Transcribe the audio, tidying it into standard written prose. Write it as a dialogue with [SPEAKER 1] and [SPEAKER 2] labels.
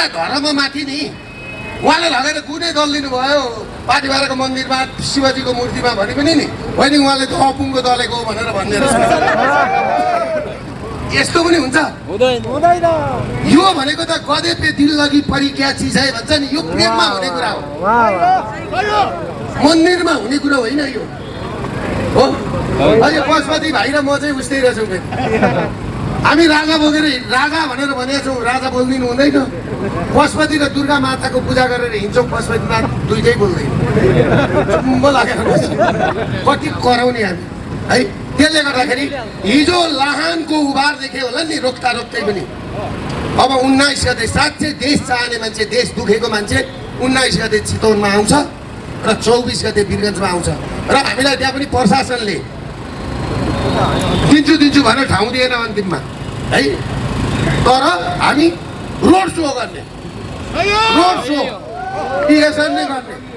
[SPEAKER 1] एउटा धर्ममाथि नि उहाँले लगेर कुनै दल दिनुभयो पाटिबाराको मन्दिरमा शिवजीको मूर्तिमा भने पनि नि होइन उहाँले त अपुङको दलेको हो भनेर भनिदिएर यस्तो पनि हुन्छ
[SPEAKER 2] हुँदैन
[SPEAKER 1] यो भनेको त गदे पे दिल लगी परी क्या चिज है भन्छ नि यो प्रेममा हुने कुरा हो मन्दिरमा हुने कुरा होइन यो हो अहिले पशुपति भाइ र म चाहिँ उस्तै रहेछौँ हामी राजा बोकेर राजा भनेर भनेका छौँ राजा बोलिदिनु हुँदैन पशुपति र दुर्गा माताको पूजा गरेर हिँड्छौँ पशुपतिनाथ दुइटै बोल्दैन चुम्बो लागेर कति कराउने हामी है त्यसले गर्दाखेरि हिजो लाहानको उभार देख्यो होला नि रोक्दा रोक्दै पनि अब 19 गते साँच्चै देश चाहने मान्छे देश दुखेको मान्छे 19 गते चितवनमा आउँछ र 24 गते वीरगन्जमा आउँछ र हामीलाई त्यहाँ पनि प्रशासनले दिन्छु भनेर ठाउँ दिएन अन्तिममा है तर हामी रोड सो गर्ने रोड सो इलेक्सन नै गर्ने